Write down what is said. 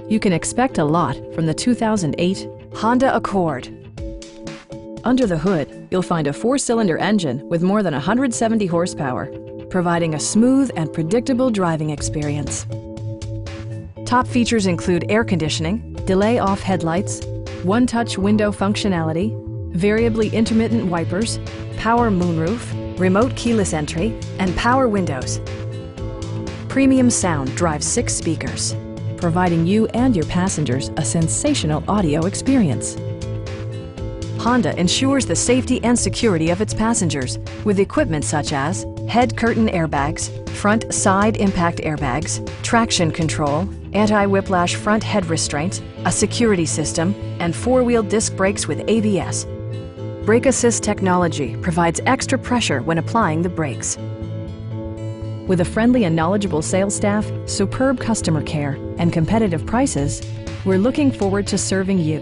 You can expect a lot from the 2008 Honda Accord. Under the hood, you'll find a 4-cylinder engine with more than 170 horsepower, providing a smooth and predictable driving experience. Top features include air conditioning, delay-off headlights, one-touch window functionality, variably intermittent wipers, power moonroof, remote keyless entry, and power windows. Premium sound drives 6 speakers, providing you and your passengers a sensational audio experience. Honda ensures the safety and security of its passengers with equipment such as head curtain airbags, front side impact airbags, traction control, anti-whiplash front head restraints, a security system, and 4-wheel disc brakes with ABS. Brake Assist technology provides extra pressure when applying the brakes. With a friendly and knowledgeable sales staff, superb customer care, and competitive prices, we're looking forward to serving you.